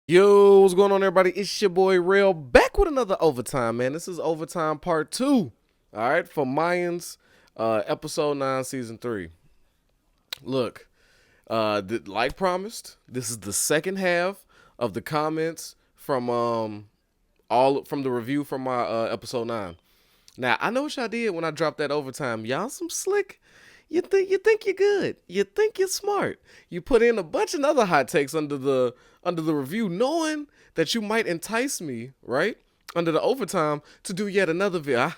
Yo, what's going on, everybody? It's your boy Real back with another overtime, man. This is overtime part two. All right, for Mayans, episode 9, season 3. Look, like promised, this is the second half of the comments from all from the review from my episode 9. Now I know what y'all did when I dropped that overtime. Y'all some slick. You think you're good. You think you're smart. You put in a bunch of other hot takes under the review, knowing that you might entice me, right? Under the overtime to do yet another video.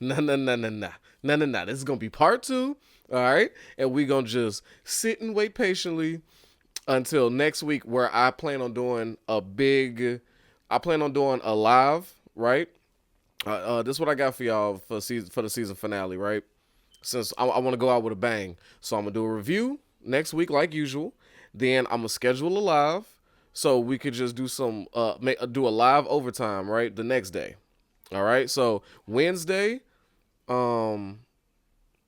Nah, nah, nah, nah, nah. Nah, nah, nah. This is gonna be part two. All right. And we gonna just sit and wait patiently until next week where I plan on doing a live, right? This is what I got for y'all for the season finale, right? Since I want to go out with a bang. So I'm going to do a review next week like usual. Then I'm going to schedule a live so we could just do do a live overtime, right? The next day. All right? So um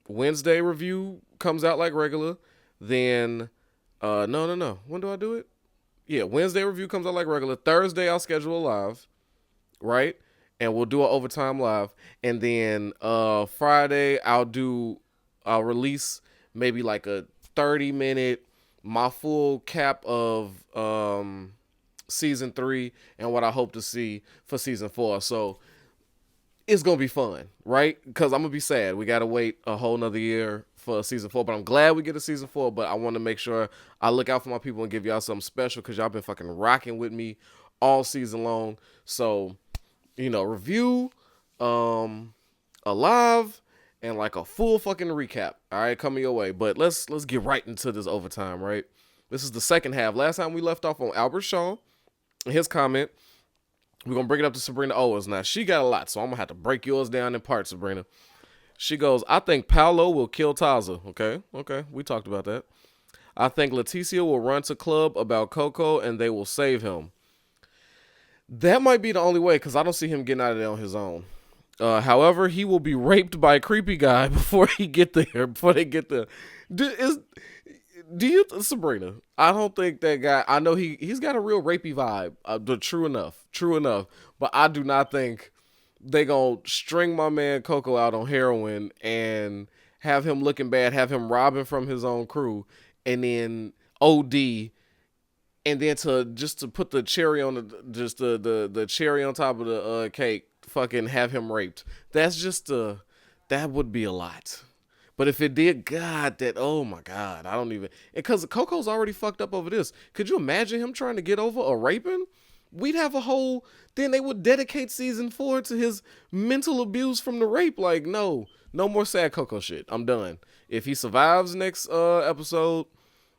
Wednesday review comes out like regular. Then no. When do I do it? Yeah, Wednesday review comes out like regular. Thursday I'll schedule a live, right? And we'll do an overtime live. And then Friday I'll release maybe like a 30-minute my full cap of season 3 and what I hope to see for season 4. So it's gonna be fun, right? Because I'm gonna be sad. We gotta wait a whole nother year for season 4, but I'm glad we get a season 4. But I want to make sure I look out for my people and give y'all something special because y'all been fucking rocking with me all season long. So review, a live, and like a full fucking recap. All right, coming your way. But let's get right into this overtime, right? This is the second half. Last time we left off on Albert Shaw, his comment. We're gonna bring it up to Sabrina Owens. Now she got a lot, so I'm gonna have to break yours down in parts, Sabrina. She goes, I think Paolo will kill Taza. Okay, we talked about that. I think Leticia will run to club about Coco and they will save him. That might be the only way because I don't see him getting out of there on his own. However, he will be raped by a creepy guy before he get there. Before they get there, do you, Sabrina? I don't think that guy. I know he's got a real rapey vibe. But true enough. But I do not think they gonna string my man Coco out on heroin and have him looking bad, have him robbing from his own crew, and then OD and then to put the cherry on the cherry on top of the cake, fucking have him raped. That would be a lot. But if it did, God, oh my God, I don't even, because Coco's already fucked up over this. Could you imagine him trying to get over a raping? We'd have a whole, then they would dedicate season 4 to his mental abuse from the rape. Like, no more sad Coco shit. I'm done. If he survives next episode,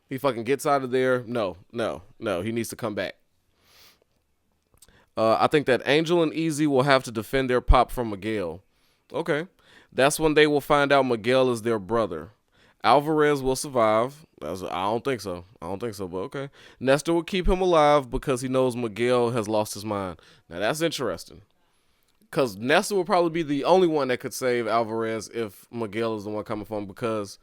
he fucking gets out of there. No. He needs to come back. I think that Angel and Easy will have to defend their pop from Miguel. Okay. That's when they will find out Miguel is their brother. Alvarez will survive. I don't think so, but okay. Nestor will keep him alive because he knows Miguel has lost his mind. Now that's interesting. Because Nestor will probably be the only one that could save Alvarez if Miguel is the one coming for him because,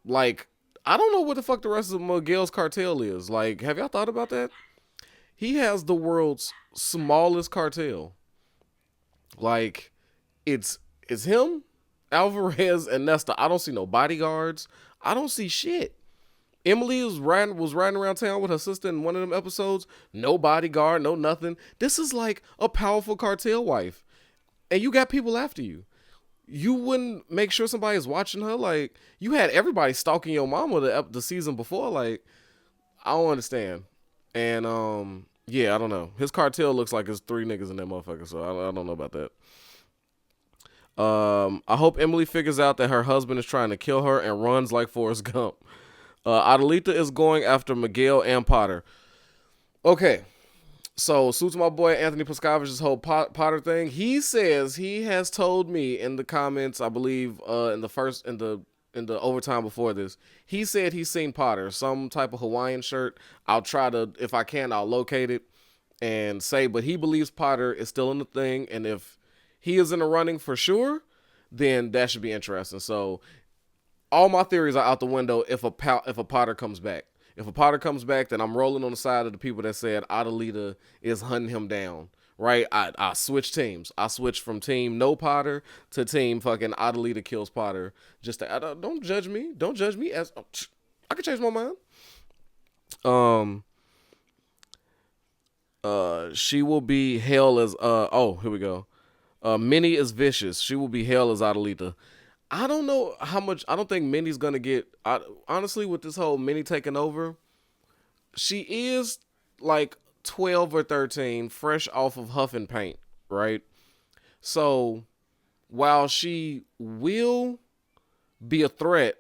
like, I don't know what the fuck the rest of Miguel's cartel is. Like, have y'all thought about that? He has the world's smallest cartel. Like, it's him, Alvarez, and Nesta. I don't see no bodyguards. I don't see shit. Emily was riding around town with her sister in one of them episodes. No bodyguard, no nothing. This is like a powerful cartel wife. And you got people after you. You wouldn't make sure somebody is watching her. Like, you had everybody stalking your mama the season before. Like, I don't understand. And yeah, I don't know. His cartel looks like it's 3 niggas in that motherfucker. So I don't know about that. I hope Emily figures out that her husband is trying to kill her and runs like Forrest Gump. Adelita is going after Miguel and Potter. Okay. So, suits my boy Anthony Pascavich's whole Potter thing. He says he has told me in the comments, I believe, in the overtime before this, he said he's seen Potter, some type of Hawaiian shirt. I'll try to, if I can, I'll locate it and say, but he believes Potter is still in the thing, and if he is in the running for sure, then that should be interesting. So, all my theories are out the window if a Potter comes back. If a Potter comes back, then I'm rolling on the side of the people that said Adelita is hunting him down. Right? I switch teams. I switch from team no Potter to team fucking Adelita kills Potter. Just to, don't judge me. Don't judge me. As I can change my mind. Um, she will be hell as oh, here we go. Minnie is vicious. She will be hell as Adelita. I don't know how much. I don't think Minnie's gonna get. Honestly, with this whole Minnie taking over, she is like 12 or 13, fresh off of huffing paint, right? So while she will be a threat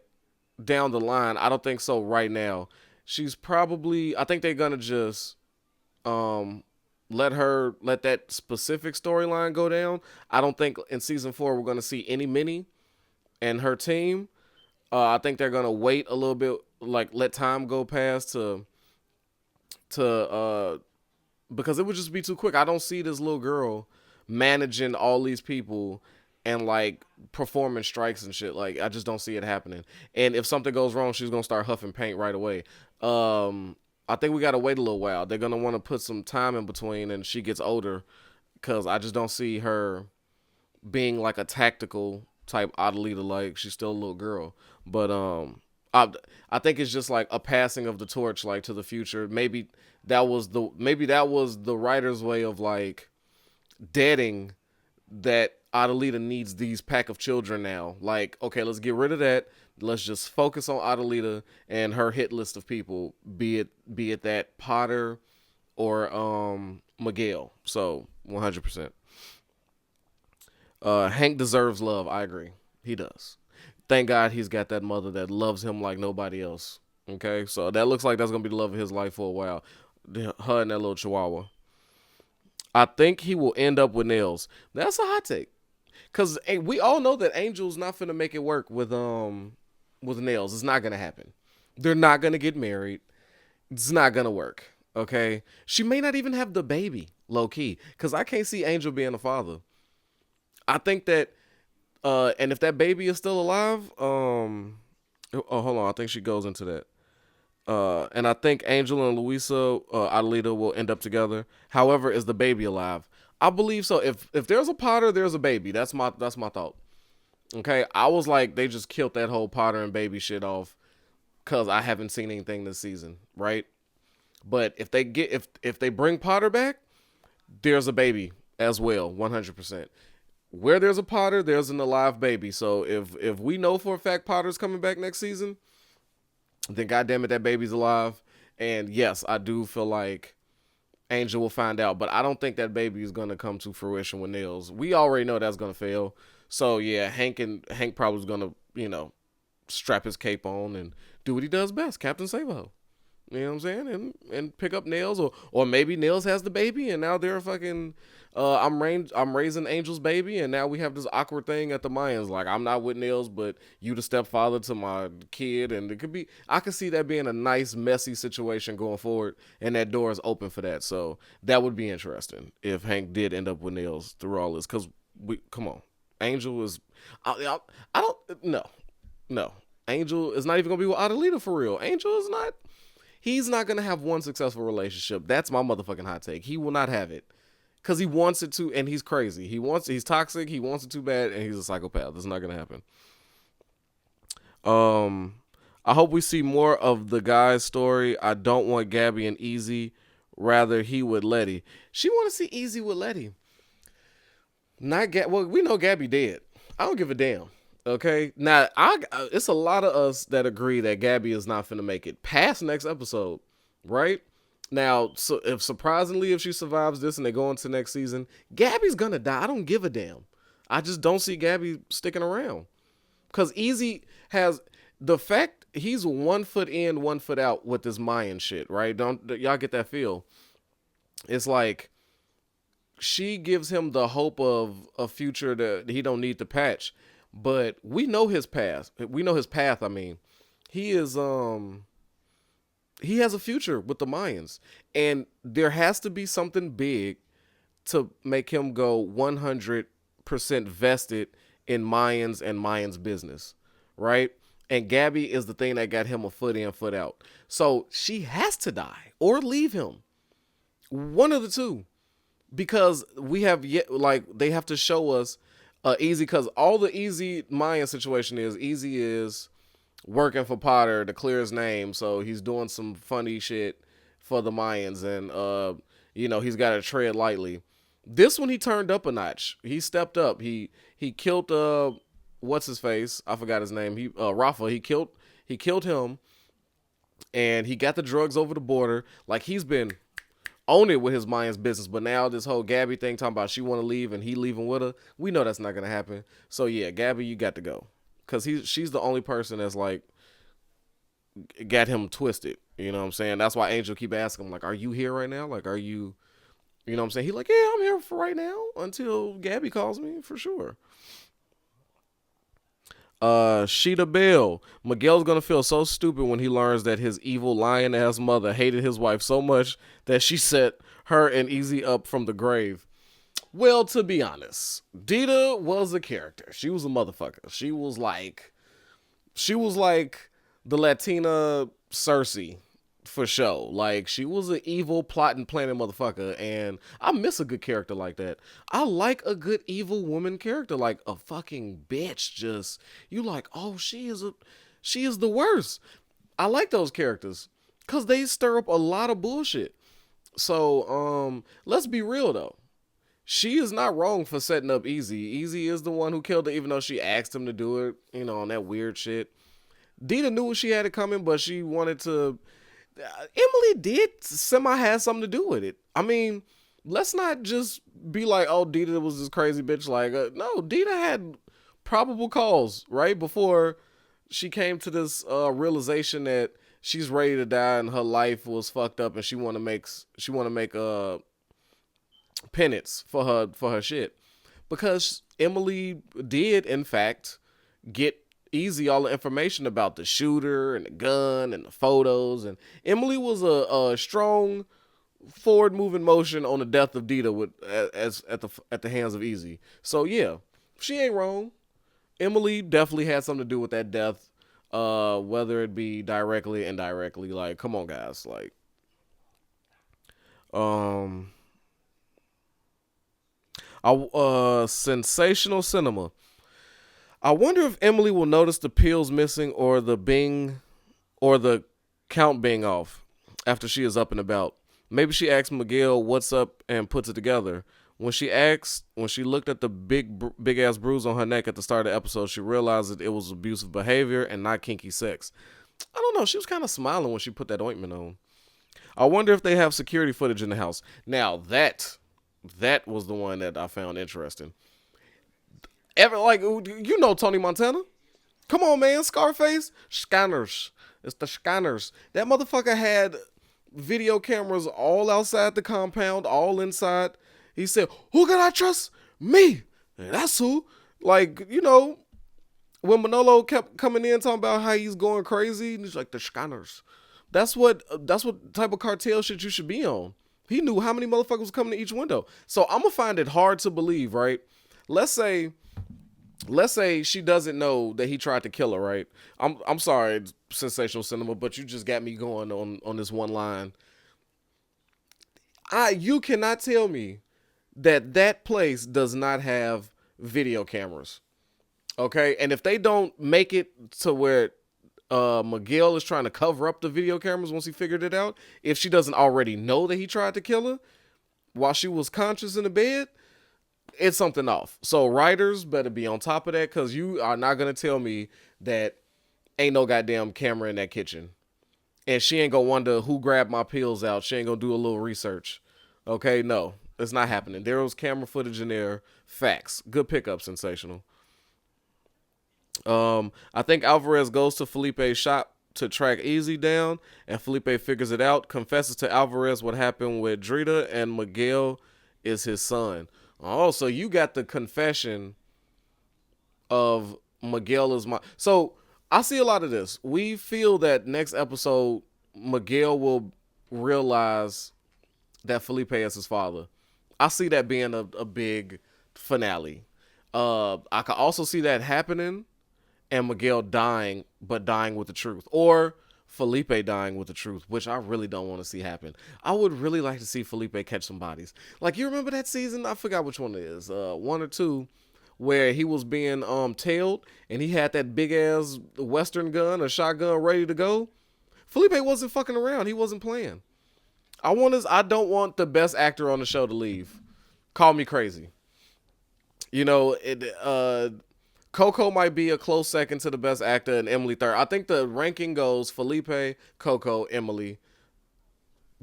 down the line, I don't think so right now. She's probably. I think they're gonna just um let that specific storyline go down. I don't think in season 4 we're gonna see any Minnie and her team. I think they're gonna wait a little bit, like let time go past to because it would just be too quick. I don't see this little girl managing all these people and like performing strikes and shit. Like I just don't see it happening. And if something goes wrong, she's gonna start huffing paint right away. I think we gotta wait a little while. They're gonna want to put some time in between, and she gets older, because I just don't see her being like a tactical type Adelita. Like she's still a little girl, but I think it's just like a passing of the torch, like to the future. Maybe that was the writer's way of like deading that Adelita needs these pack of children now. Like, okay, let's get rid of that. Let's just focus on Adelita and her hit list of people, be it that Potter or Miguel. So 100%. Hank deserves love. I agree. He does. Thank God he's got that mother that loves him like nobody else. Okay, so that looks like that's gonna be the love of his life for a while. Her and that little chihuahua. I think he will end up with nails. That's a hot take. Cause we all know that Angel's not finna make it work with nails. It's not gonna happen. They're not gonna get married. It's not gonna work. Okay. She may not even have the baby, low key. Cause I can't see Angel being a father. I think that and if that baby is still alive, oh hold on, I think she goes into that. And I think Angel and Luisa Adelita will end up together. However, is the baby alive? I believe so. If there's a Potter, there's a baby. That's my thought. Okay, I was like, they just killed that whole Potter and baby shit off because I haven't seen anything this season, right? But if they bring Potter back, there's a baby as well, 100%. Where there's a Potter, there's an alive baby. So if we know for a fact Potter's coming back next season, then goddamn it, that baby's alive. And yes, I do feel like Angel will find out, but I don't think that baby is gonna come to fruition with Nils. We already know that's gonna fail. So yeah, Hank probably is gonna strap his cape on and do what he does best, Captain Savo. You know what I'm saying? And pick up Nails, or maybe Nails has the baby and now they're fucking I'm raising Angel's baby and now we have this awkward thing at the Mayans. Like, I'm not with Nails, but you the stepfather to my kid, and I could see that being a nice messy situation going forward, and that door is open for that. So that would be interesting if Hank did end up with Nails through all this, because we come on. Angel is I don't no. Angel is not even gonna be with Adelita for real. Angel is not. He's not going to have one successful relationship. That's my motherfucking hot take. He will not have it. Because he wants it to, and he's crazy. He's toxic, he wants it too bad, and he's a psychopath. That's not going to happen. I hope we see more of the guy's story. I don't want Gabby and Easy. Rather, he with Letty. She want to see Easy with Letty. Well, we know Gabby dead. I don't give a damn. Okay, now it's a lot of us that agree that Gabby is not finna make it past next episode, right? Now, so if she survives this and they go into next season, Gabby's gonna die. I don't give a damn. I just don't see Gabby sticking around, because Easy has the fact he's 1 foot in, 1 foot out with this Mayan shit, right? Don't y'all get that feel? It's like she gives him the hope of a future that he don't need to patch. But we know his path. I mean, he is he has a future with the Mayans, and there has to be something big to make him go 100% vested in Mayans and Mayans business, right? And Gabby is the thing that got him a foot in, foot out. So she has to die or leave him. One of the two. Because we have yet, like, they have to show us Easy, because all the Easy Mayan situation is, Easy is working for Potter to clear his name, so he's doing some funny shit for the Mayans, and he's got to tread lightly. This one he turned up a notch. He stepped up. He killed what's his face? I forgot his name. Rafa. He killed him, and he got the drugs over the border. Like, he's been on it with his Mayans business, but now this whole Gabby thing talking about she want to leave and he leaving with her, we know that's not gonna happen. So yeah, Gabby, you got to go, because she's the only person that's like got him twisted. You know what I'm saying? That's why Angel keep asking him, like, are you here right now? Like, are you? You know what I'm saying? He like, yeah, I'm here for right now until Gabby calls me for sure. Sheeta Bell. Miguel's gonna feel so stupid when he learns that his evil lion ass mother hated his wife so much that she set her and Easy up from the grave. Well, to be honest, Dita was a character. She was a motherfucker. She was like the Latina Cersei for sure. Like, she was an evil plotting planning motherfucker, and I miss a good character like that. I like a good evil woman character, like a fucking bitch. Just, you like, oh, she is the worst. I like those characters because they stir up a lot of bullshit. So let's be real though. She is not wrong for setting up Easy. Easy is the one who killed her, even though she asked him to do it, on that weird shit. Dita knew she had it coming, but she wanted to. Emily did semi had something to do with it. I mean, let's not just be like, oh, Dita was this crazy bitch. Like, no, Dita had probable cause right before she came to this realization that she's ready to die and her life was fucked up, and she want to make penance for her shit, because Emily did in fact get Easy all the information about the shooter and the gun and the photos, and Emily was a strong forward moving motion on the death of Dita as at the hands of Easy. So yeah, she ain't wrong. Emily definitely had something to do with that death, whether it be directly, indirectly. Like, come on, guys. Like, um, sensational cinema. I wonder if Emily will notice the pills missing or the count being off after she is up and about. Maybe she asks Miguel what's up and puts it together. When she looked at the big ass bruise on her neck at the start of the episode, she realized that it was abusive behavior and not kinky sex. I don't know. She was kind of smiling when she put that ointment on. I wonder if they have security footage in the house. Now that was the one that I found interesting. Tony Montana. Come on, man. Scarface. Scanners. It's the scanners. That motherfucker had video cameras all outside the compound, all inside. He said, who can I trust? Me. And that's who. Like, when Manolo kept coming in talking about how he's going crazy, he's like, the scanners. That's what type of cartel shit you should be on. He knew how many motherfuckers was coming to each window. So I'm going to find it hard to believe, right? Let's say she doesn't know that he tried to kill her, right? I'm sorry, sensational cinema, but you just got me going on this one line. You cannot tell me that place does not have video cameras. Okay? And if they don't make it to where Miguel is trying to cover up the video cameras once he figured it out, if she doesn't already know that he tried to kill her while she was conscious in the bed, it's something off. So writers better be on top of that, because you are not going to tell me that ain't no goddamn camera in that kitchen. And she ain't going to wonder who grabbed my pills out. She ain't going to do a little research. Okay, no. It's not happening. There was camera footage in there. Facts. Good pickup, sensational. I think Alvarez goes to Felipe's shop to track Easy down, and Felipe figures it out, confesses to Alvarez what happened with Drita, and Miguel is his son. Oh, so you got the confession of Miguel is my... So, I see a lot of this. We feel that next episode, Miguel will realize that Felipe is his father. I see that being a big finale. I could also see that happening and Miguel dying, but dying with the truth, or Felipe dying with the truth, which I really don't want to see happen. I would really like to see Felipe catch some bodies. Like, you remember that season? I forgot which one it is, one or two, where he was being tailed and he had that big ass Western gun, a shotgun ready to go. Felipe wasn't fucking around. He wasn't playing. I don't want the best actor on the show to leave. Call me crazy. You know, Coco might be a close second to the best actor and Emily third. I think the ranking goes Felipe, Coco, Emily,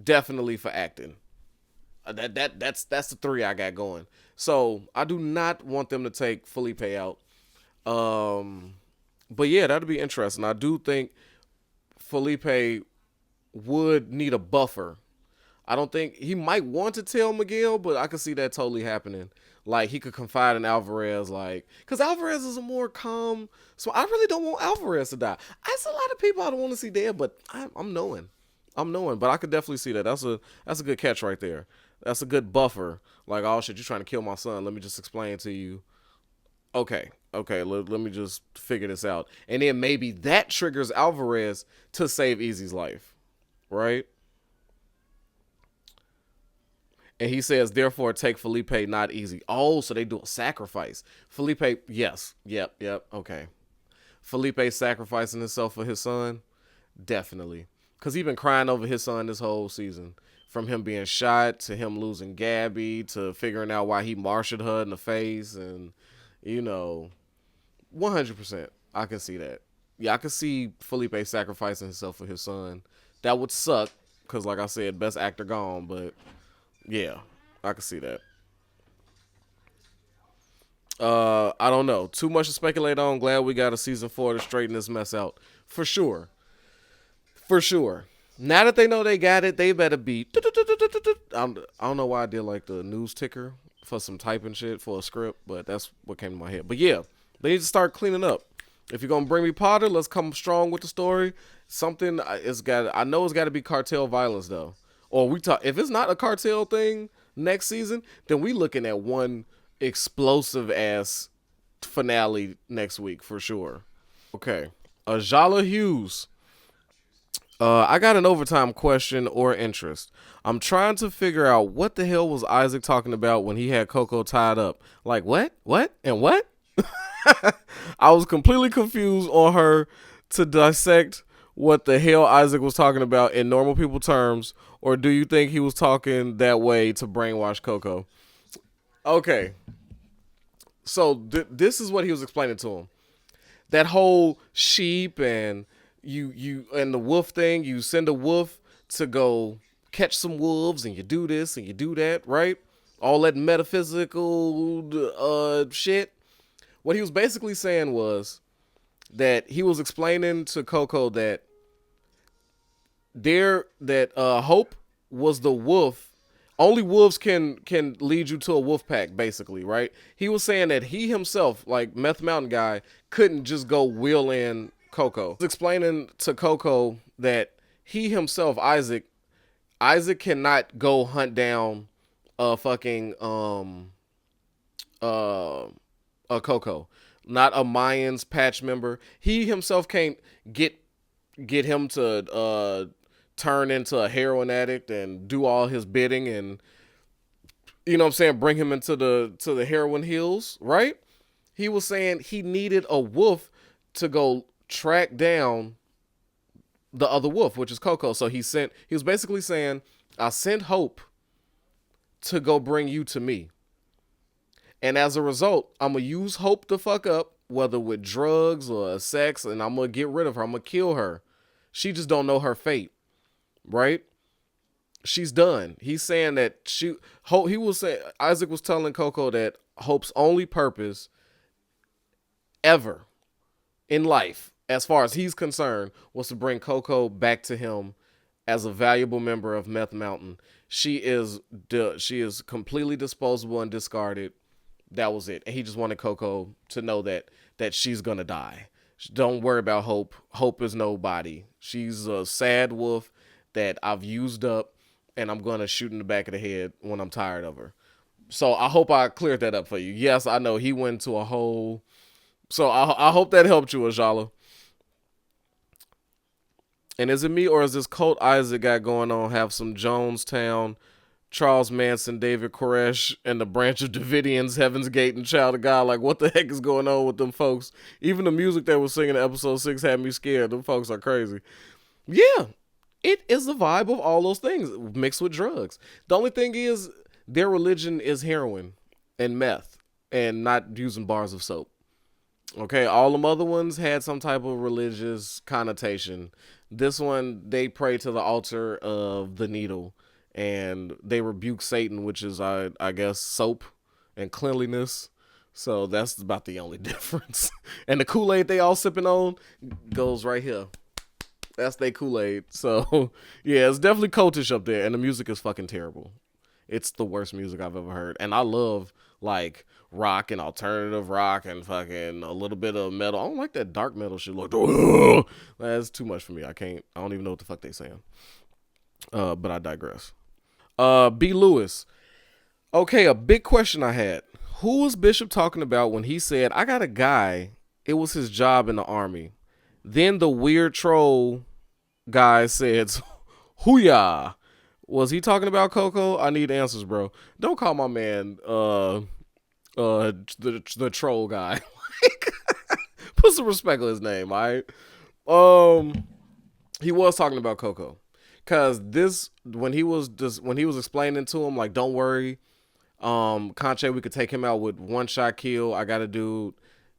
definitely for acting. That's the three I got going. So I do not want them to take Felipe out. Um, but yeah, that'd be interesting. I do think Felipe would need a buffer. I don't think he might want to tell Miguel, but I could see that totally happening. Like he could confide in Alvarez, like because Alvarez is a more calm. So I really don't want Alvarez to die. That's a lot of people I don't want to see dead, but I'm knowing, but I could definitely see that. That's a good catch right there. That's a good buffer. Like, oh shit, you're trying to kill my son. Let me just explain to you. Okay, let me just figure this out, and then maybe that triggers Alvarez to save Easy's life, right? And he says, therefore, take Felipe, not Easy. Oh, so they do a sacrifice. Felipe, yes. Yep. Okay. Felipe sacrificing himself for his son? Definitely. Because he's been crying over his son this whole season. From him being shot to him losing Gabby to figuring out why he marshaled her in the face. And, 100%. I can see that. Yeah, I can see Felipe sacrificing himself for his son. That would suck. Because, like I said, best actor gone. But yeah, I can see that. I don't know. Too much to speculate on. Glad we got a season 4 to straighten this mess out. For sure. For sure. Now that they know they got it, they better be. I don't know why I did like the news ticker for some typing shit for a script, but that's what came to my head. But yeah, they need to start cleaning up. If you're gonna bring me Potter, let's come strong with the story. Something it's got. I know it's got to be cartel violence though. Or we talk. If it's not a cartel thing next season, then we looking at one explosive ass finale next week for sure. Okay, Ajala Hughes. I got an overtime question or interest. I'm trying to figure out what the hell was Isaac talking about when he had Coco tied up. Like what? What? And what? I was completely confused on her to dissect what the hell Isaac was talking about in normal people terms, or do you think he was talking that way to brainwash Coco? Okay, so this is what he was explaining to him. That whole sheep and you and the wolf thing, you send a wolf to go catch some wolves and you do this and you do that, right? All that metaphysical shit. What he was basically saying was that he was explaining to Coco that Hope was the wolf. Only wolves can lead you to a wolf pack, basically, right? He was saying that he himself, like Meth Mountain guy, couldn't just go wheel in Coco. He was explaining to Coco that he himself, Isaac cannot go hunt down a fucking a Coco, not a Mayans patch member. He himself can't get him to turn into a heroin addict and do all his bidding and what I'm saying, bring him into the heroin hills, right? He was saying he needed a wolf to go track down the other wolf, which is Coco. So he was basically saying, I sent Hope to go bring you to me. And as a result, I'm going to use Hope to fuck up, whether with drugs or sex, and I'm going to get rid of her. I'm going to kill her. She just don't know her fate, right? She's done. He's saying that Isaac was telling Coco that Hope's only purpose ever in life, as far as he's concerned, was to bring Coco back to him as a valuable member of Meth Mountain. She is completely disposable and discarded. That was it. And he just wanted Coco to know that she's gonna die. Don't worry about Hope. Hope is nobody. She's a sad wolf that I've used up, and I'm gonna shoot in the back of the head when I'm tired of her. So I hope I cleared that up for you. Yes, I know he went to a whole So I hope that helped you, Ajala. And is it me or is this Colt Isaac got going on have some Jonestown, Charles Manson, David Koresh, and the branch of Davidians, Heaven's Gate, and Child of God? Like, what the heck is going on with them folks? Even the music they were singing in episode 6 had me scared. Them folks are crazy. Yeah, it is the vibe of all those things mixed with drugs. The only thing is, their religion is heroin and meth and not using bars of soap. Okay, all them other ones had some type of religious connotation. This one, they pray to the altar of the needle, and they rebuke Satan, which is, I guess, soap and cleanliness. So that's about the only difference. And the Kool Aid they all sipping on goes right here. That's their Kool Aid. So yeah, it's definitely cultish up there, and the music is fucking terrible. It's the worst music I've ever heard, and I love like rock and alternative rock and fucking a little bit of metal. I don't like that dark metal shit. Like, that's too much for me. I can't. I don't even know what the fuck they saying. But I digress. B. Lewis. Okay, a big question I had. Who was Bishop talking about when he said, "I got a guy"? It was his job in the army. Then the weird troll guy said, "Hooyah." Was he talking about Coco? I need answers, bro. Don't call my man the troll guy. Put some respect on his name, all right? Um he was talking about Coco. Cause this when he was explaining to him, like, don't worry, Conche, we could take him out with one shot kill. I got a dude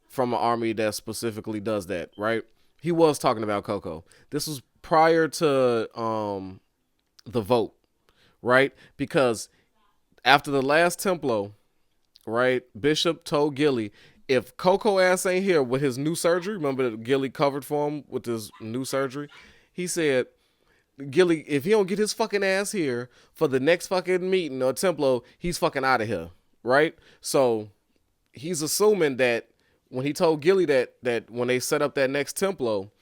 from an army that specifically does that, right? He was talking about Coco. This was prior to the vote, right? Because after the last Templo, right, Bishop told Gilly, if Coco ass ain't here with his new surgery, remember that Gilly covered for him with his new surgery? He said, Gilly, if he don't get his fucking ass here for the next fucking meeting or Templo, he's fucking out of here, right? So he's assuming that when he told Gilly that when they set up that next Templo,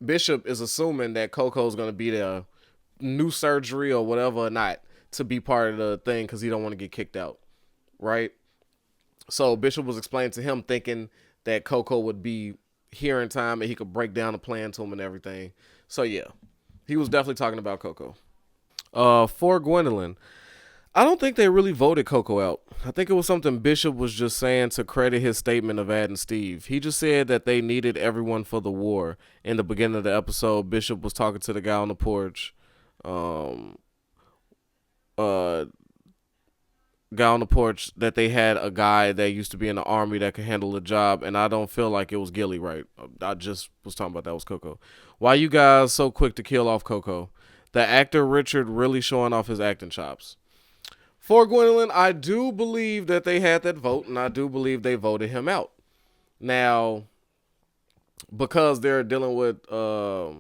Bishop is assuming that Coco's gonna be there, new surgery or whatever or not, to be part of the thing because he don't want to get kicked out, right? So Bishop was explaining to him, thinking that Coco would be here in time and he could break down the plan to him and everything. So yeah, he was definitely talking about Coco. For Gwendolyn, I don't think they really voted Coco out. I think it was something Bishop was just saying to credit his statement of adding Steve. He just said that they needed everyone for the war. In the beginning of the episode, Bishop was talking to the guy on the porch. Um, uh, Guy on the porch that they had a guy that used to be in the army that could handle the job, and I don't feel like it was Gilly, right? I just was talking about that was Coco. Why you guys so quick to kill off Coco? The actor Richard really showing off his acting chops. For Gwendolyn, I do believe that they had that vote, and I do believe they voted him out. Now, because they're dealing with uh,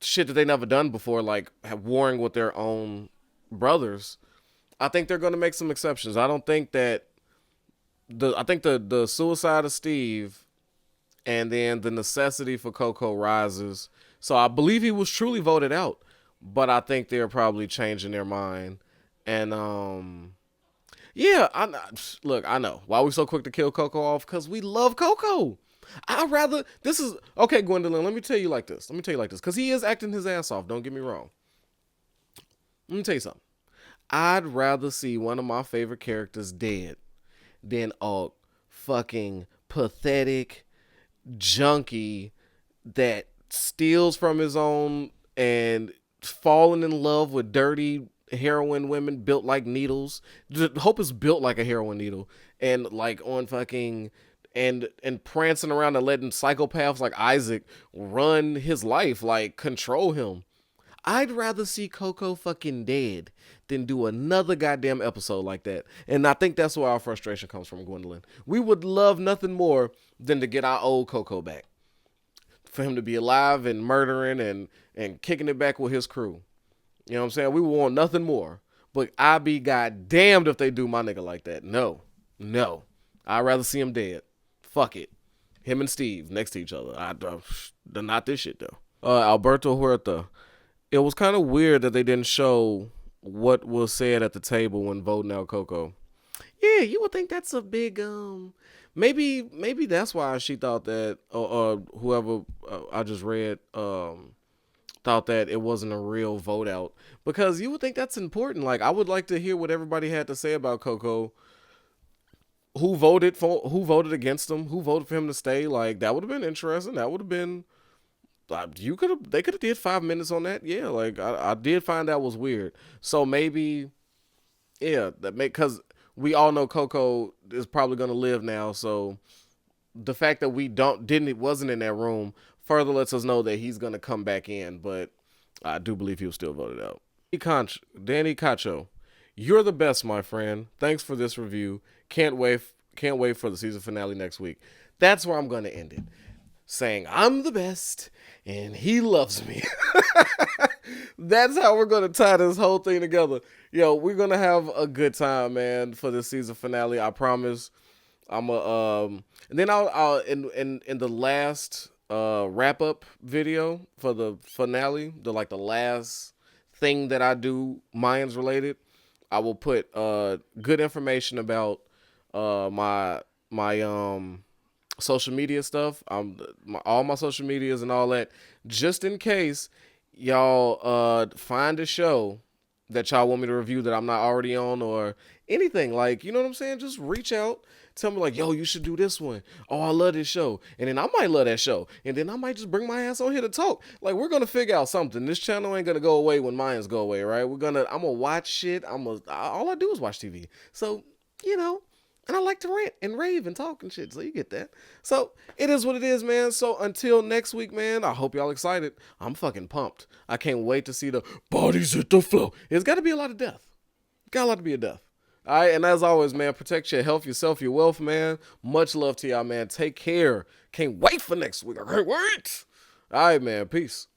shit that they never done before, like warring with their own brothers, I think they're going to make some exceptions. I don't think that I think the suicide of Steve and then the necessity for Coco rises. So I believe he was truly voted out, but I think they're probably changing their mind. And yeah, look, I know why we so quick to kill Coco off, because we love Coco. I'd rather this is okay, Gwendolyn. Let me tell you like this. Because he is acting his ass off. Don't get me wrong. Let me tell you something. I'd rather see one of my favorite characters dead than a fucking pathetic junkie that steals from his own and falling in love with dirty heroin women built like needles. Hope is built like a heroin needle, and like on fucking and prancing around and letting psychopaths like Isaac run his life, like control him. I'd rather see Coco fucking dead than do another goddamn episode like that. And I think that's where our frustration comes from, Gwendolyn. We would love nothing more than to get our old Coco back. For him to be alive and murdering and kicking it back with his crew. You know what I'm saying? We want nothing more. But I be goddamned if they do my nigga like that. No. No. I'd rather see him dead. Fuck it. Him and Steve next to each other. Not this shit, though. Alberto Huerta. It was kind of weird that they didn't show what was said at the table when voting out Coco. Yeah, you would think that's a big maybe that's why she thought that or whoever I just read thought that it wasn't a real vote out because you would think that's important. Like I would like to hear what everybody had to say about Coco. Who voted against him? Who voted for him to stay? Like that would have been interesting. That would have been you could have they could have did 5 minutes on that. Yeah, like I did find that was weird. So maybe yeah, that make because we all know Coco is probably gonna live now. So the fact that we don't didn't it wasn't in that room further lets us know that he's gonna come back in. But I do believe he was still voted out. Danny Cacho, you're the best, my friend. Thanks for this review. Can't wait for the season finale next week. That's where I'm gonna end it. Saying I'm the best and he loves me. That's how we're gonna tie this whole thing together. Yo, we're gonna have a good time, man, for this season finale. I promise. I'm a and then I'll in the last wrap up video for the finale, the last thing that I do Mayans related, I will put good information about my social media stuff. All my social medias and all that, just in case y'all find a show that y'all want me to review that I'm not already on or anything. Like, you know what I'm saying? Just reach out. Tell me like, yo, you should do this one. Oh, I love this show. And then I might love that show. And then I might just bring my ass on here to talk. Like, we're gonna figure out something. This channel ain't gonna go away when Mayans go away, right? I'm gonna watch shit. All I do is watch TV. So, you know, and I like to rant and rave and talk and shit. So you get that. So it is what it is, man. So until next week, man, I hope y'all excited. I'm fucking pumped. I can't wait to see the bodies hit the floor. It's got to be a lot of death. Got a lot to be a death. All right, and as always, man, protect your health, yourself, your wealth, man. Much love to y'all, man. Take care. Can't wait for next week. I can't wait. All right, man. Peace.